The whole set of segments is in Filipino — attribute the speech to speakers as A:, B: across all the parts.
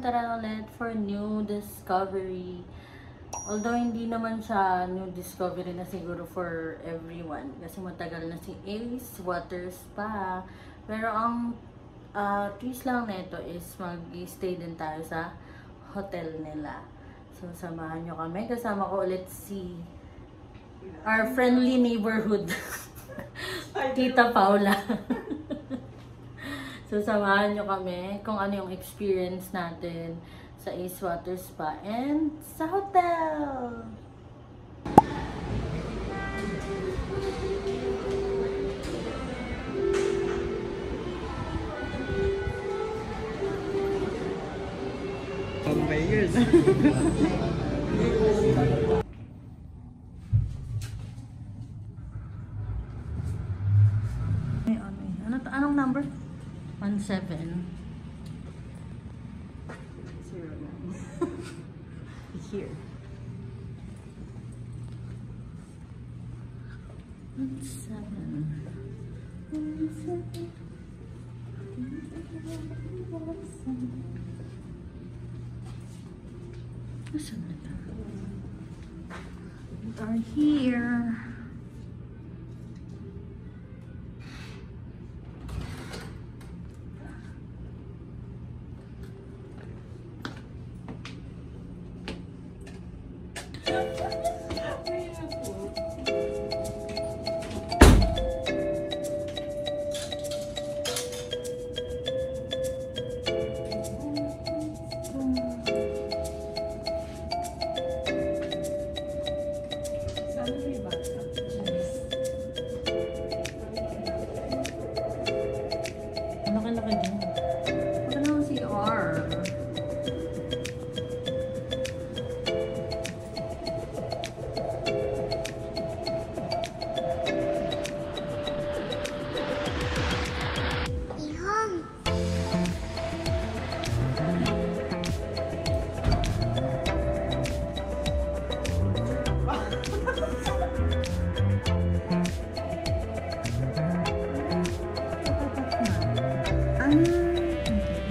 A: tara ulit for new discovery. Although hindi naman siya new discovery na siguro for everyone. Kasi matagal na si Ace Water Spa. Pero ang twist lang nito is mag-stay din tayo sa hotel nila. So samahan nyo kami. Kasama ko ulit si our friendly neighborhood. Tita Paula. So, samahan nyo kami kung ano yung experience natin sa Ace Water Spa and sa hotel.
B: Pambayers.
A: Anong number? 17. 09. Here. 17. We are here. Laki-laki din. Baka naman si R.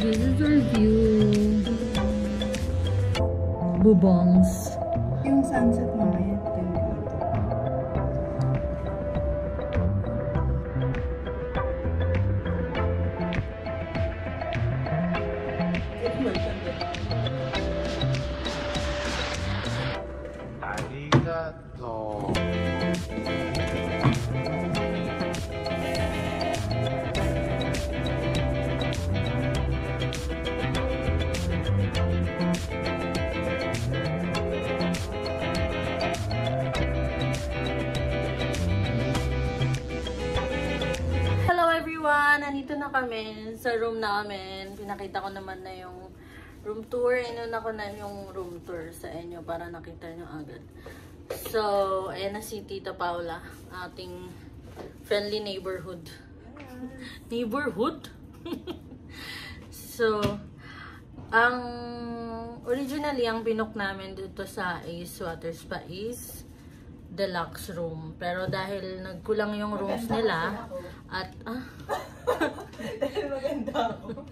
A: This is our view. Bubongs.
B: Yung sunset mamaya.
C: Arigato.
A: Nandito na kami sa room namin. Pinakita ko naman na yung room tour. Inuna ko na yung room tour sa inyo para nakita nyo agad. So, ayan na si Tita Paula. Ating friendly neighborhood. Neighborhood? So, originally, ang binook namin dito sa Ace Water Spa is deluxe room. Pero dahil nagkulang yung rooms nila at
B: Dahil maganda ako.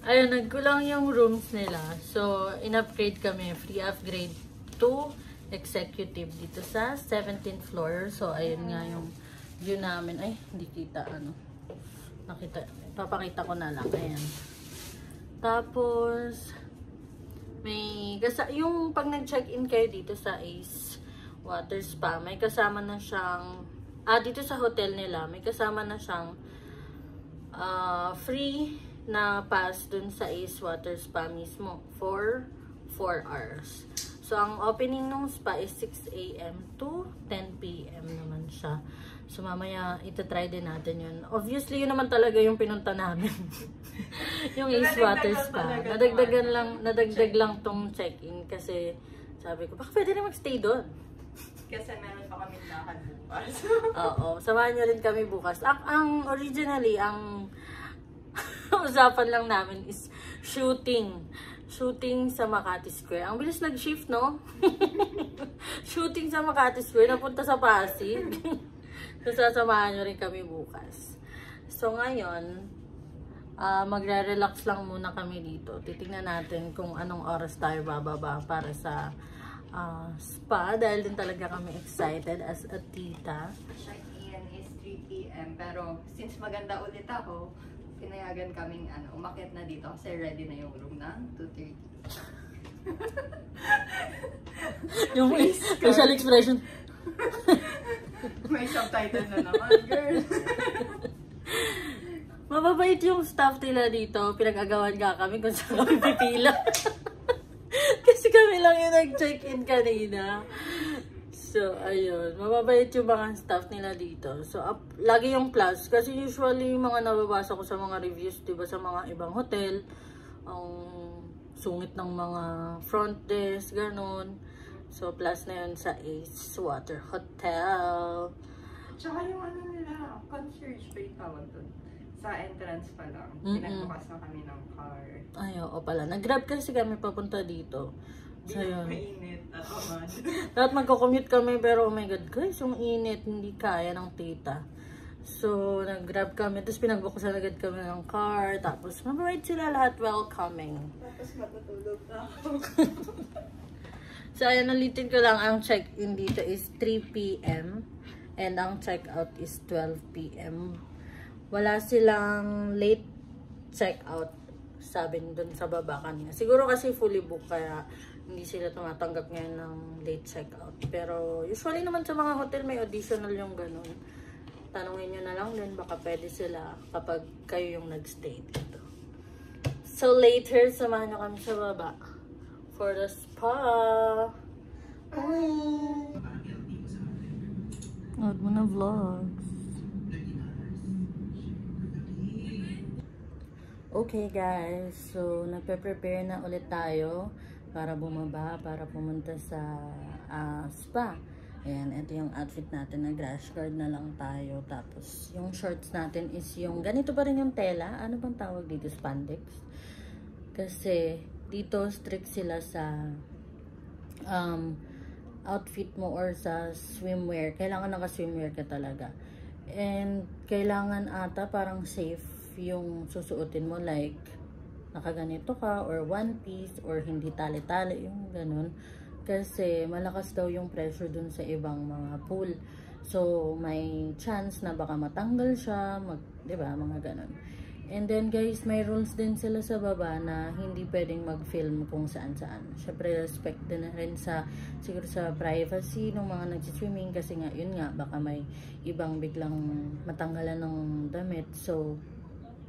A: ayun, nagkulang yung rooms nila. So, in-upgrade kami. Free upgrade to executive dito sa 17th floor. So, ayun nga yung view namin. Ay, hindi kita. Nakita. Papakita ko na lang. Ayan. Tapos, yung pag nag-check-in kayo dito sa Ace Water Spa, may kasama na siyang, dito sa hotel nila, may kasama na siyang free na pass dun sa Ace Water Spa mismo for 4 hours. So, ang opening ng spa is 6 AM to 10 PM naman siya. So, mamaya itatry din natin yun. Obviously, yun naman talaga yung pinunta namin. Yung Ace Water Spa. Nadagdag lang tong check-in kasi sabi ko, baka pwede na magstay doon.
B: Kasi meron pa kami lakad bukas.
A: Oo, samahan nyo rin kami bukas. Originally, ang usapan lang namin is shooting. Shooting sa Makati Square. Ang bilis nag-shift, no? Shooting sa Makati Square. Napunta sa Pasig. So, sasamahan nyo rin kami bukas. So, ngayon, magre-relax lang muna kami dito. Titingnan natin kung anong oras tayo bababa para sa spa dahil din talaga kami excited as a tita.
B: Check-in is 3 p.m. Pero since maganda ulit ako, pinayagan kaming umakyat na dito kasi ready na yung room ng 2:30.
A: Yung facial expression.
B: May subtitle na naman, girl.
A: Mababait yung staff nila dito. Pinag-agawan nga kami kung saan kami pipila. Kasi kami lang yung nag-check-in kanina. So, ayun. Mababait yung mga staff nila dito. So, lagi yung plus. Kasi usually, yung mga nababasa ko sa mga reviews, diba, sa mga ibang hotel, ang sungit ng mga front desk, ganun. So, plus na yun sa Ace Water Hotel.
B: Tsaka yung nila, concierge pa yung tawag dun. Sa entrance pa lang. Pinagbukas na kami ng car.
A: Ay, oo pala. Nag-grab kasi kami papunta dito. So, yun.
B: Mainit at amad.
A: Dapat magko-commute kami pero oh my god guys, yung init, hindi kaya ng tita. So, nag-grab kami. Tapos pinagbukasan agad kami ng car. Tapos, mabait sila lahat, welcoming.
B: Tapos matutulog na ako.
A: So, ayan, ulitin ko lang, ang check-in dito is 3 p.m. And ang check-out is 12 p.m. Wala silang late check-out, sabi dun sa baba kanina. Siguro kasi fully book, kaya hindi sila tumatanggap ngayon ng late check-out. Pero usually naman sa mga hotel may additional yung ganun. Tanungin nyo na lang din, baka pwede sila kapag kayo yung nagstay dito. So later, samahan nyo kami sa baba for the spa. Bye! Huwag mo na vlogs. Okay guys, so nagpe-prepare na ulit tayo para bumaba, para pumunta sa spa. Ayan, ito yung outfit natin, nag-rash guard na lang tayo. Tapos yung shorts natin is yung, ganito pa rin yung tela. Ano bang tawag dito? Spandex. Kasi dito strict sila sa outfit mo or sa swimwear. Kailangan naka-swimwear ka talaga. And kailangan ata parang safe yung susuotin mo, like nakaganito ka or one piece or hindi tali-tali, yung ganun. Kasi malakas daw yung pressure dun sa ibang mga pool. So may chance na baka matanggal siya, diba, mga ganun. And then guys, may rules din sila sa baba na hindi pwedeng mag-film kung saan-saan. Syempre respect din na rin sa, siguro sa privacy ng mga nagsiswimming, kasi nga, yun nga, baka may ibang biglang matanggalan ng damit. So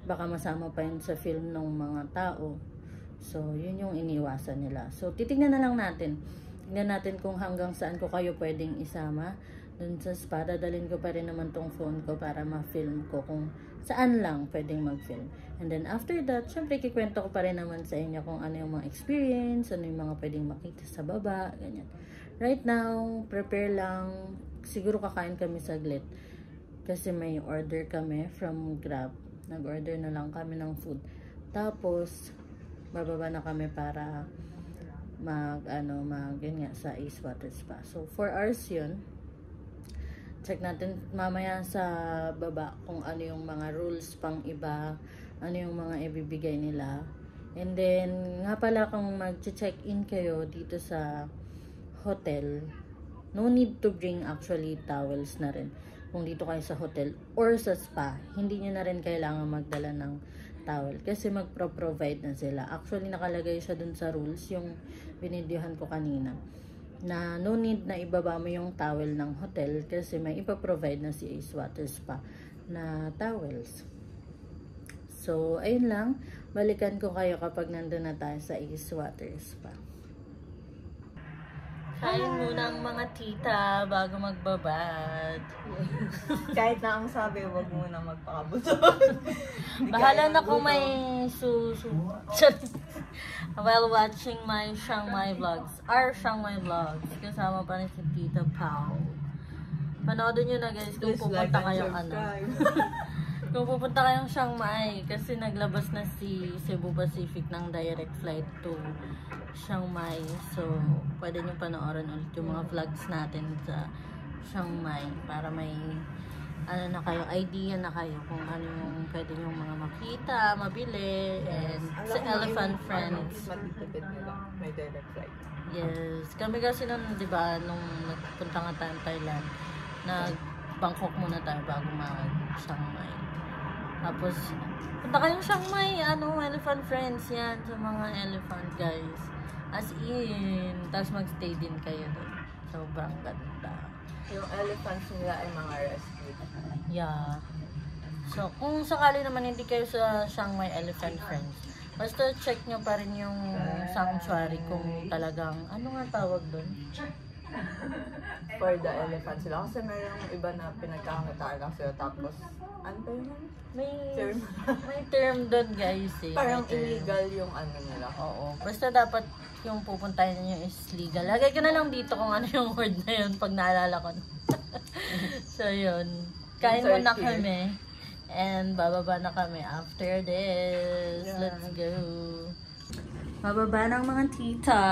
A: baka masama pa yun sa film ng mga tao. So, yun yung iniwasan nila. So, titignan na lang natin. Tignan natin kung hanggang saan ko kayo pwedeng isama. Dun sa spa, dadalhin ko pa rin naman tong phone ko para ma-film ko kung saan lang pwedeng mag-film. And then, after that, syempre, kikwento ko pa rin naman sa inyo kung ano yung mga experience, ano yung mga pwedeng makita sa baba, ganyan. Right now, prepare lang. Siguro kakain kami saglit. Kasi may order kami from Grab. Nag-order na lang kami ng food. Tapos, bababa na kami para yun nga, sa Ace Water Spa. So, 4 hours yun. Check natin mamaya sa baba kung ano yung mga rules pang iba, ano yung mga ibibigay nila. And then, nga pala kung mag-check-in kayo dito sa hotel, no need to bring actually towels na rin. Kung dito kayo sa hotel or sa spa, hindi nyo na rin kailangan magdala ng towel kasi magpro-provide na sila. Actually, nakalagay siya dun sa rules, yung binidyohan ko kanina, na no need na ibaba mo yung towel ng hotel kasi may ipaprovide na si Ace Water Spa na towels. So, ayun lang. Balikan ko kayo kapag nandun na tayo sa Ace Water Spa. Kain muna ang mga tita bago magbabad.
B: Kahit na ang sabi, wag muna magpakabusog.
A: Bahala na kung may while watching my Chiang Mai vlogs. Our Chiang Mai vlogs. Kasama pa rin si Tita Pao. Panoodin nyo na guys kung pupunta kayong kung pupunta kayong Chiang Mai. Kasi naglabas na si Cebu Pacific ng direct flight to Chiang Mai. So, pwede nyo panoorin ulit yung mga vlogs natin sa Chiang Mai para may ano na kayo, idea na kayo kung ano yung pwede yung mga makita, mabili, and sa Elephant Friends.
D: Matitipid nila. May direct flight.
A: Yes. Kami kasi nun, di ba, nung nagpunta nga tayo Thailand, nag-Bangkok muna tayo bago mag-Chiang Mai. Tapos, punta kayong Chiang Mai, Elephant Friends yan, sa mga elephant guys. As in, tapos mag-stay din kayo doon. Sobrang ganda.
D: Yung elephants nila ay mga rescue.
A: Yeah. So, kung sakali naman hindi kayo sa Chiang Mai Elephant Friends, basta check nyo pa rin yung sanctuary kung talagang, ano nga tawag doon?
D: For the elephants sila. Kasi mayroong iba na pinagkakakitaan lang sila. Tapos, ano ba yun?
A: May
D: Term.
A: may term doon guys eh.
D: Parang
A: May term.
D: illegal yung ano nila.
A: Oo. Basta dapat yung pupuntahin niyo is legal. Lagay ko na lang dito kung ano yung word na yun pag naalala ko. So yun. Kain muna kami. And bababa na kami after this.
D: Yeah.
A: Let's go. Bababa ng mga tita.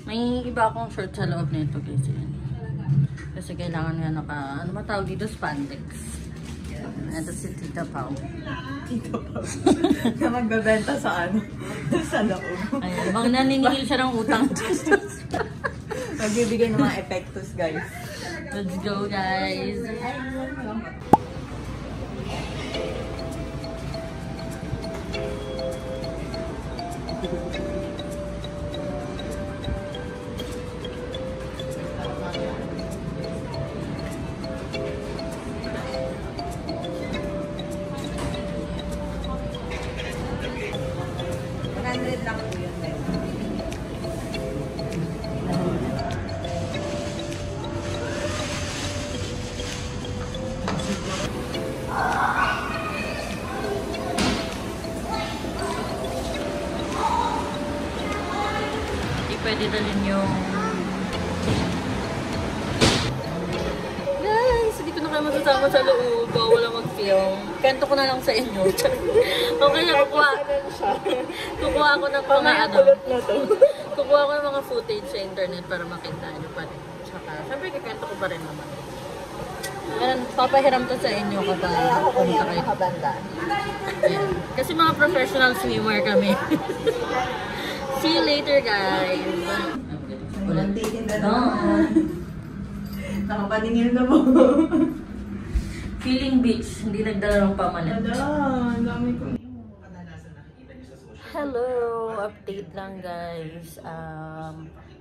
A: May iba akong short sa loob nito guys. Kasi kailangan nga ano matawag dito, spandex. Ito si Tita Pao.
D: Tito pa. Na magbebenta sa ano? Sa loob.
A: Ayun, bang naniningil siya ng utang.
D: Magbibigay ng mga epektos, guys.
A: Let's go guys. Pwede dalhin yung... Guys, hindi ko na kayo masasama sa loob. Bawal lang mag-film. Kento ko na lang sa inyo. Okay na, kukuha ako ng kukuha ako ng mga footage sa internet para makita nyo pa rin. Tsaka, syempre kikento ko pa rin naman. Ganun, papahiram to sa inyo kapag pumunta kayo. Ayan. Kasi mga professional swimmer kami. See you later, guys.
D: Walang titinda na. Nakapaningil na po.
A: Feeling beach, hindi nagdala ng pamalit.
D: Ang dami ko.
A: Hello! Update lang, guys.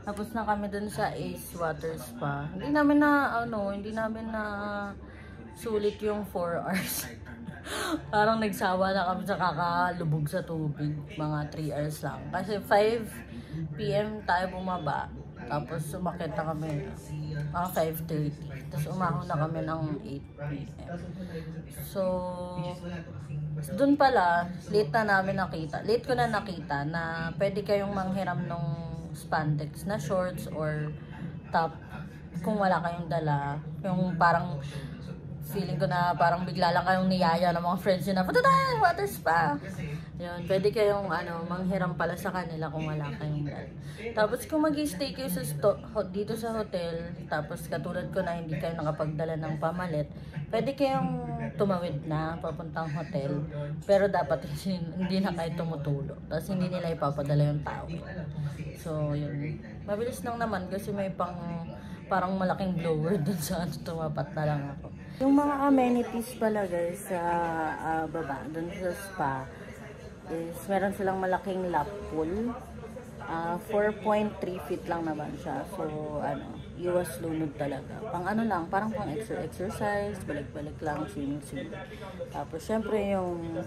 A: Tapos na kami dun sa Ace Water Spa. Hindi namin na sulit yung 4 hours. Parang nagsawa na kami sa kakalubog sa tubig. Mga 3 hours lang. Kasi 5 PM tayo bumaba. Tapos sumakit na kami 5:30. Tapos umahon na kami ng 8 PM. So, dun pala, late ko na nakita na pwede kayong manghiram ng spandex na shorts or top kung wala kayong dala. Yung parang feeling ko na parang bigla lang kayong niyaya ng mga friends nyo na punta tayo, water spa. Yun, pwede kayong manghiram pala sa kanila kung wala kayong dala. Tapos kung mag-stay kayo dito sa hotel, tapos katulad ko na hindi kayo nakapagdala ng pamalit, pwede kayong tumawid na papuntang hotel, pero dapat hindi na kayo tumutulo. Tapos hindi nila ipapadala yung tao. So yun, mabilis lang naman kasi may parang malaking blower dun sa tumapat na lang ako. Yung mga amenities pala guys sa baba, dun sa spa, is meron silang malaking lap pool. 4.3 feet lang naman siya. So, iwas lunod talaga. Pang lang, parang pang exercise, balik-balik lang, swimming. Tapos, syempre yung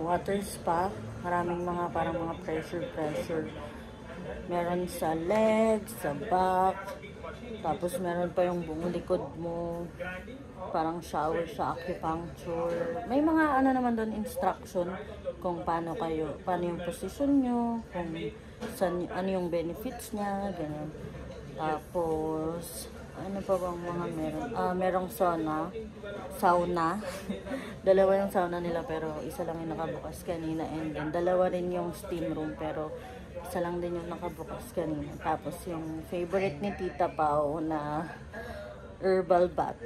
A: water spa, maraming parang mga pressure. Meron sa legs, sa back, tapos meron pa yung buong likod mo, parang shower sa acupuncture. May mga naman doon instruction kung paano yung position nyo, kung ano yung benefits niya, ganyan. Tapos, ano pa bang mga meron? Merong sauna. Dalawa yung sauna nila pero isa lang yung nakabukas kanina, and then dalawa rin yung steam room pero isa lang din yung nakabukas kanina. Tapos yung favorite ni Tita Pao na herbal bath.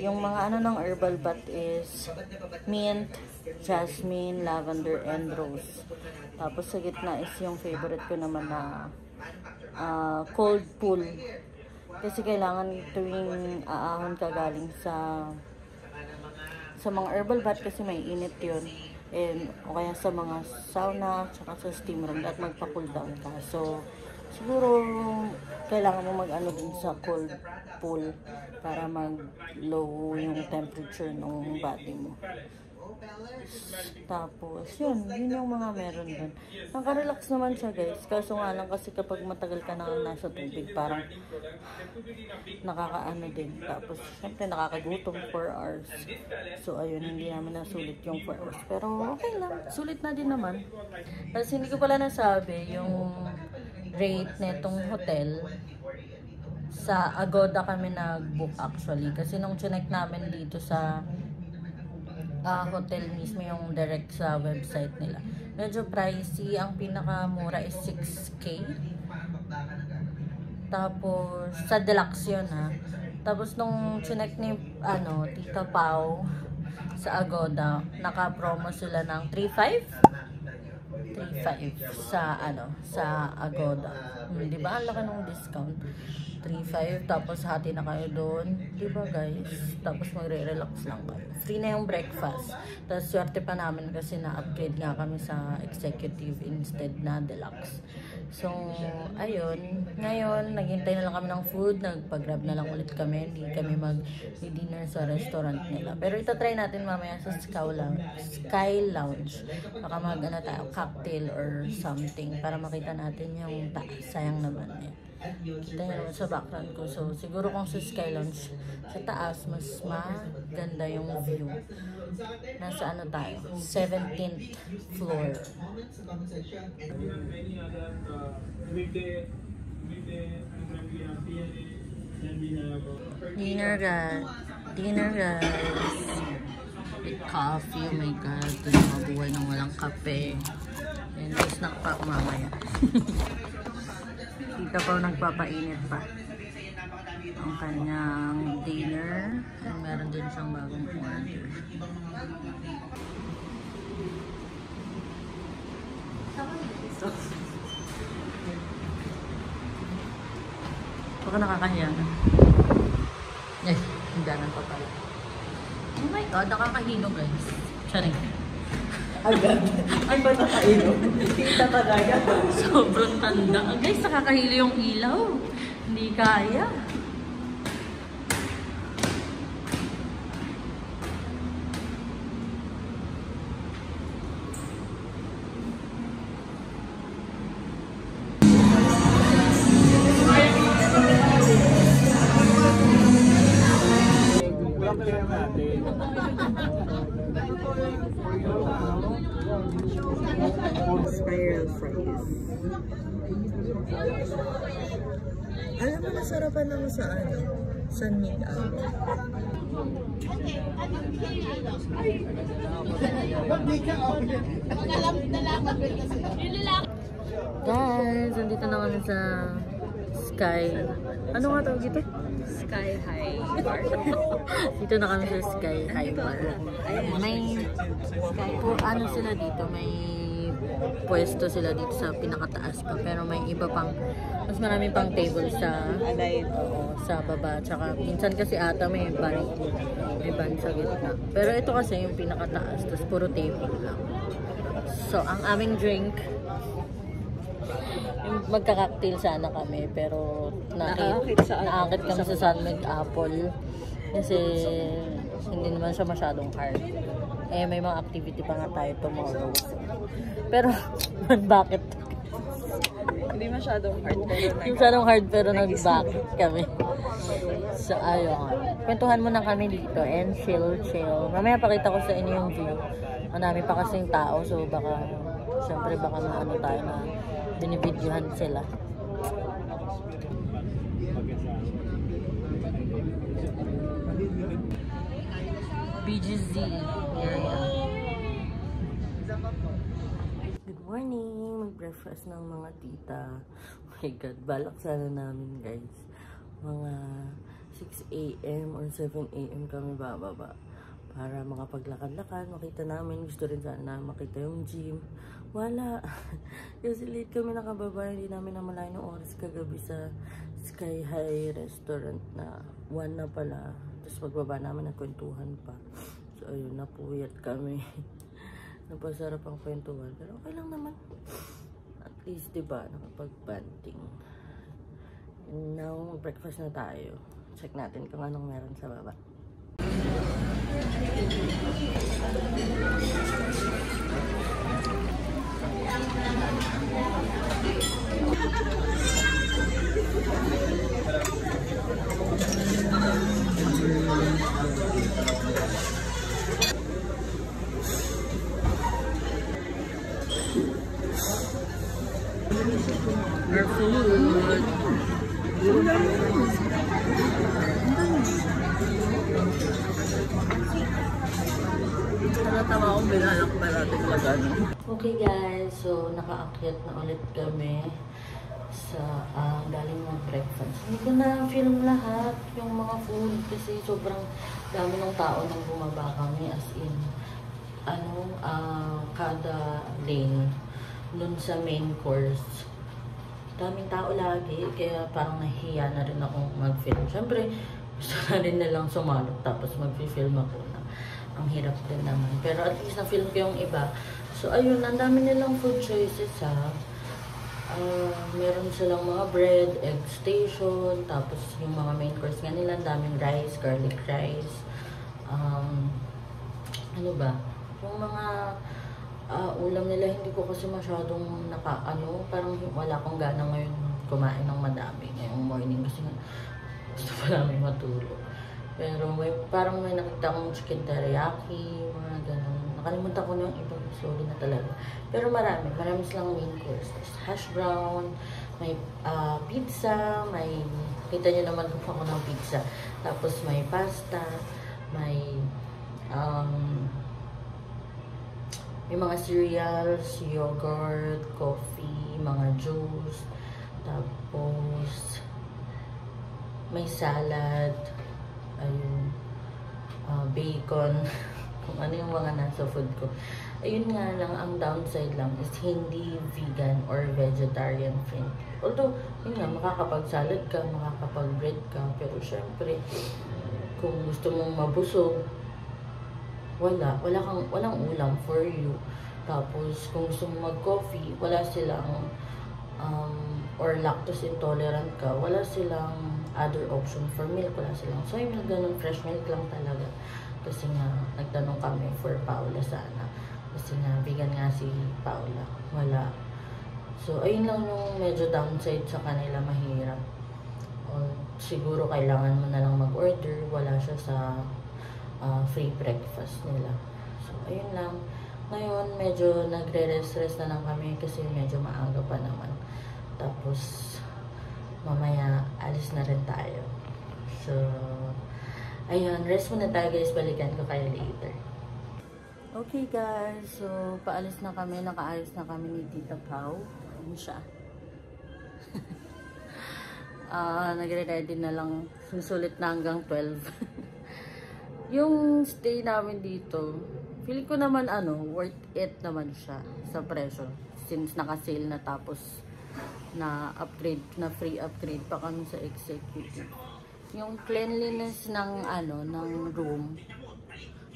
A: Yung mga ano ng herbal bath is mint, jasmine, lavender, and rose. Tapos sa gitna is yung favorite ko naman na cold pool. Kasi kailangan tuwing aahon ka galing sa mga herbal bath kasi may init yun. And, o kaya sa mga sauna, tsaka sa steam room at magpa-cool down ka. So, siguro kailangan mo mag-ano din sa cold pool para mag-low yung temperature ng body mo. Tapos, yun yung mga meron dun. Nakarelax naman siya, guys. Kaso nga lang kasi kapag matagal ka na nasa tubig, parang nakakaano din. Tapos, syempre nakakagutom 4 hours. So, ayun, hindi naman nasulit yung 4 hours. Pero, okay lang. Sulit na din naman. Kasi hindi ko pala nasabi yung rate netong hotel. Sa Agoda kami nag-book actually. Kasi nung chinek namin dito sa hotel mismo, yung direct sa website nila, medyo pricey. Ang pinakamura is 6K. Tapos sa deluxe yun ha. Tapos nung chinek ni Tita Pau sa Agoda, naka-promo sila ng 3.5 sa Agoda. Di ba? Ang laki ng discount. 3.5, tapos hati na kayo doon. Diba guys? Tapos magre-relax lang kayo. Free na yung breakfast. Tapos swerte pa namin kasi na-upgrade nga kami sa executive instead na deluxe. So, ayun. Ngayon, naghintay na lang kami ng food. Nagpa-grab na lang ulit kami. Hindi kami mag-dinner sa restaurant nila. Pero itatry natin mamaya sa Sky Lounge. Baka tayo, cocktail or something para makita natin yung taas. Sayang naman eh. Kita nyo naman sa background ko. So, siguro kung sa Sky Lounge, sa taas, mas maganda yung view. Nasa tayo? 17th floor. Dinner guys. With coffee, oh my god. Ito yung mabuhay ng walang kape. And snack pa ako mamaya. Tita pa nagpapainit pa ang kanyang dinner. And meron din siyang bagong order. Baka nakakahiya na. Ay, hangganan pa pala. Oh my god, nakakahilo guys. Charing.
D: Agad. Ay ba nakainom? Tita talaga.
A: Sobrang tanda. Guys, nakakahilo yung ilaw. Hindi kaya.
D: Spiral fries. Alam mo, nasarapan ako sa San Miguel.
A: Guys, nandito na kami sa Sky. Ano nga tawag dito?
B: Sky High Bar.
A: Dito na kami sa Sky High Bar. May ano sila dito, may pwesto sila dito sa pinakataas pa, pero may iba pang, mas marami pang table sa sa baba, tsaka minsan kasi ata may ban sa gitna, pero ito kasi yung pinakataas, tapos puro table lang. So ang aming drink, magka-cocktail sana kami, pero naakit kami sa Sunmig Apple kasi hindi naman siya masyadong hard. Eh, may mga activity pa nga tayo tomorrow. Pero, bakit?
D: Hindi masyadong hard pero
A: nag-bakit kami. So, ayun. Kwentuhan muna kami dito and chill. Mamaya pakita ko sa inyo yung view. Marami pa kasing tao, so baka, syempre baka maano tayo na binibidyohan sila. BGZ area. Good morning! Mag-breakfast ng mga tita. Oh my god, balak sana namin guys. Mga 6 a.m. or 7 a.m. kami bababa para makapaglakad-lakad. Makita namin, gusto rin sana makita yung gym. Wala. Kasi late kami nakababa, hindi namin namalayan ng oras kagabi sa Sky High Restaurant na 1 na pala. Tapos pagbaba namin nagkwentuhan pa. So ayun, napuyat kami. Napasarap ang kwentuhan. Pero okay lang naman. At least, diba, nakapag-banting. And now, breakfast na tayo. Check natin kung anong meron sa baba. Our food.
D: Nakatawa akong binalak pa natin lagan.
A: Okay guys, so nakaakyat na ulit kami sa galing ng breakfast. Hindi ko na film lahat yung mga food kasi sobrang dami ng tao nang bumaba kami, as in kada lane nun sa main course. Daming tao lagi, kaya parang nahihiya na rin akong mag-film. Siyempre, gusto na rin nilang sumalot tapos mag-film ako na. Ang hirap din naman. Pero at least na-film ko yung iba. So, ayun, ang dami nilang food choices ha. Meron silang mga bread, egg station, tapos yung mga main course nga nila, daming rice, garlic rice. Ano ba? Yung mga ulam nila, hindi ko kasi masyadong parang wala akong gana ngayon kumain ng madami ngayong morning kasi gusto pa namin matulog. Pero parang may nakita akong chicken teriyaki, mga ganun. Nakalimutan ko na yung ibang, sorry na talaga. Pero marami silang main course. Hash brown, may pizza, kita nyo naman kung ako ng pizza. Tapos may pasta, may mga cereals, yogurt, coffee, mga juice, tapos may salad, ayun, bacon, kung ano yung mga nasa food ko. Ayun nga lang, ang downside lang is hindi vegan or vegetarian friendly. Although, yun nga, makakapag-salad ka, makakapag-bread ka, pero syempre, kung gusto mong mabusog, walang ulam for you. Tapos, kung gusto mo mag-coffee, wala silang, or lactose intolerant ka, wala silang other option for milk, wala silang soy milk, ganun, fresh milk lang talaga. Kasi nga, nagtanong kami for Paula sana. Kasi nga, vegan nga si Paula. Wala. So, ayun lang yung medyo downside sa kanila, mahirap. O, siguro kailangan mo na lang mag-order, wala siya sa free breakfast nila. So, ayun lang. Ngayon, medyo nagre-rest na lang kami kasi medyo maaga pa naman. Tapos, mamaya, alis na rin tayo. So, ayun, rest muna tayo guys. Balikan ko kayo later. Okay guys, so paalis na kami. Nakaayos na kami ni Tita Pau. Ayun siya. Nagre-ready na lang. Susulit na hanggang 12. Yung stay namin dito, feeling ko naman worth it naman siya sa presyo. Since naka-sale na tapos na upgrade, na free upgrade pa kami sa executive. Yung cleanliness ng ng room,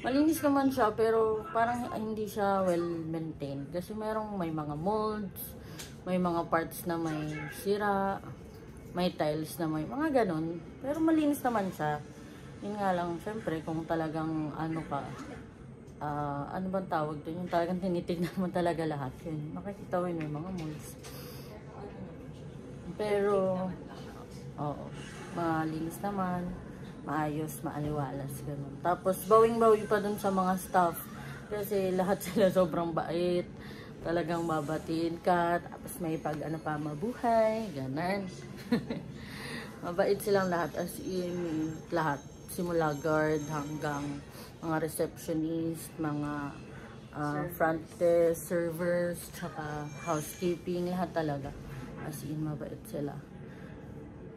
A: malinis naman siya pero parang hindi siya well maintained. Kasi may mga molds, may mga parts na may sira, may tiles na may mga ganon. Pero malinis naman siya. Yun nga lang, syempre, kung talagang ano bang tawag doon? Yung talagang tinitignan mo talaga lahat. Yun, makikita mo yun, may mga molds. Pero, malinis naman, maayos, maaliwalas, ganun. Tapos, bawing-bawi pa dun sa mga staff. Kasi lahat sila sobrang bait. Talagang babatiin ka. Tapos may mabuhay, ganun. Mabait silang lahat, as in, lahat. Simula guard hanggang mga receptionist, mga front desk, servers, tsaka housekeeping, lahat talaga. As in, mabait sila.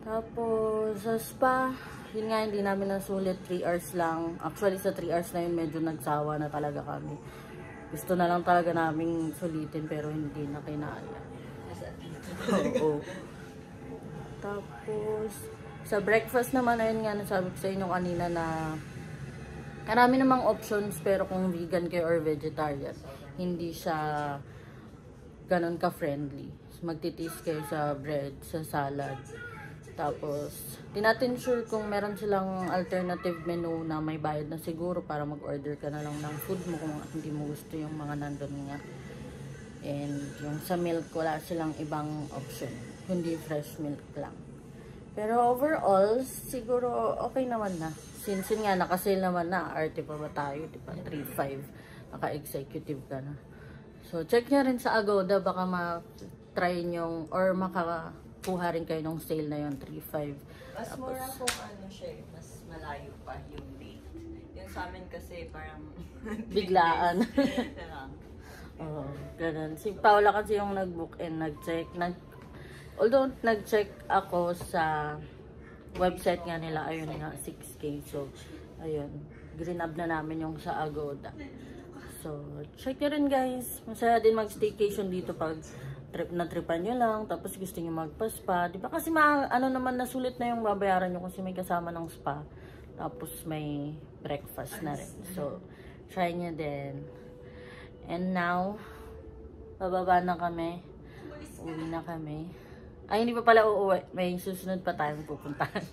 A: Tapos, sa spa, yun nga, hindi namin nasulit 3 hours lang. Actually, sa 3 hours na yun, medyo nagsawa na talaga kami. Gusto na lang talaga naming sulitin, pero hindi na kinaya. Oo. Tapos, sa breakfast naman, ayun nga, nasabi ko sa inyo kanina na marami namang options, pero kung vegan kayo or vegetarian, hindi siya ganun ka-friendly. Magtitiis kayo sa bread, sa salad. Tapos, di natin sure kung meron silang alternative menu na may bayad na siguro para mag-order ka na lang ng food mo kung hindi mo gusto yung mga nandun nga. And yung sa milk, wala silang ibang option. Hindi fresh milk lang. Pero overall, siguro okay naman na. Since yun nga, nakasale naman na. Arte pa ba tayo? Diba? 3.5. Naka-executive ka na. So, check nyo rin sa Agoda. Baka ma-try nyo or makakuha rin kayo ng sale na yun. 3.5.
D: Mas mura kung ano siya, mas malayo pa yung date. Yung sa amin kasi parang
A: Biglaan.
D: lang.
A: Oo, ganun. Si Paula kasi yung nag-book and nag-check. Although, nag-check ako sa website nga nila, ayun nga, 6K. So, ayun, grinab na namin yung sa Agoda. So, check nyo rin guys. Masaya din mag-staycation dito pag tripan nyo lang, tapos gusto nyo magpa-spa. Diba kasi ano naman, nasulit na yung babayaran nyo kasi may kasama ng spa. Tapos may breakfast na rin. So, try nyo din. And now, bababa na kami. Uwi na kami. Ay, hindi pa pala uuwi. May susunod pa tayong pupuntahan.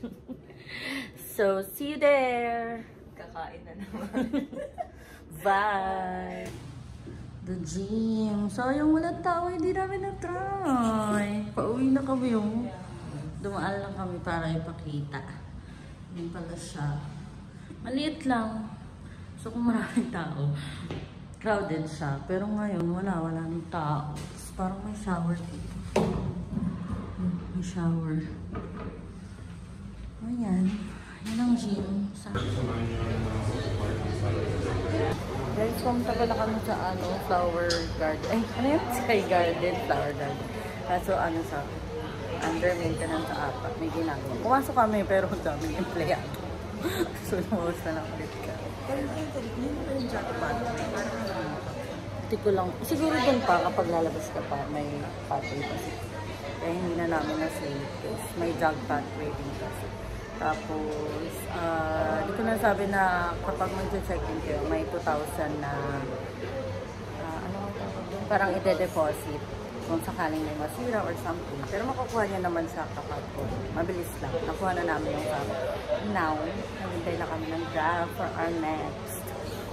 A: So, see you there!
D: Kakain na naman.
A: Bye! The gym. Sayang wala tao. Hindi namin na-try. Pauwi na kami yung. Dumaan lang kami para ipakita. Hindi pala siya. Maliit lang. So, kung maraming tao, crowded siya. Pero ngayon, wala ng tao. Parang may shower dito. May shower. Ayan. Yan ang gym. Guys, pumunta pala kami sa flower garden. Ay, ano yun? Sky garden, flower garden. Kaso sa under maintenance ata. May ginagawa. Pumasok kami pero ang daming empleyado. So, lumabas na lang ulit ka.
D: Pero yun pa yung jackpot.
A: Hindi ko lang. Siguro dun pa kapag lalabas ka pa, may pathway kasi. Kaya hindi na namin na-save kasi may jog pathway din kasi. Tapos, hindi ko na sabi na kapag mag-check-in kayo, may 2,000 na parang ite-deposit kung sakaling may masira or something. Pero makukuha niya naman siya kapag mabilis lang. Nakuha na namin yung kami. Now, naghintay na kami ng grab for our next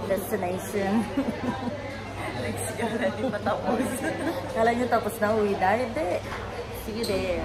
A: destination.
D: Next gala, di pa tapos.
A: Kala nyo tapos na uwi na? Hindi. See you there.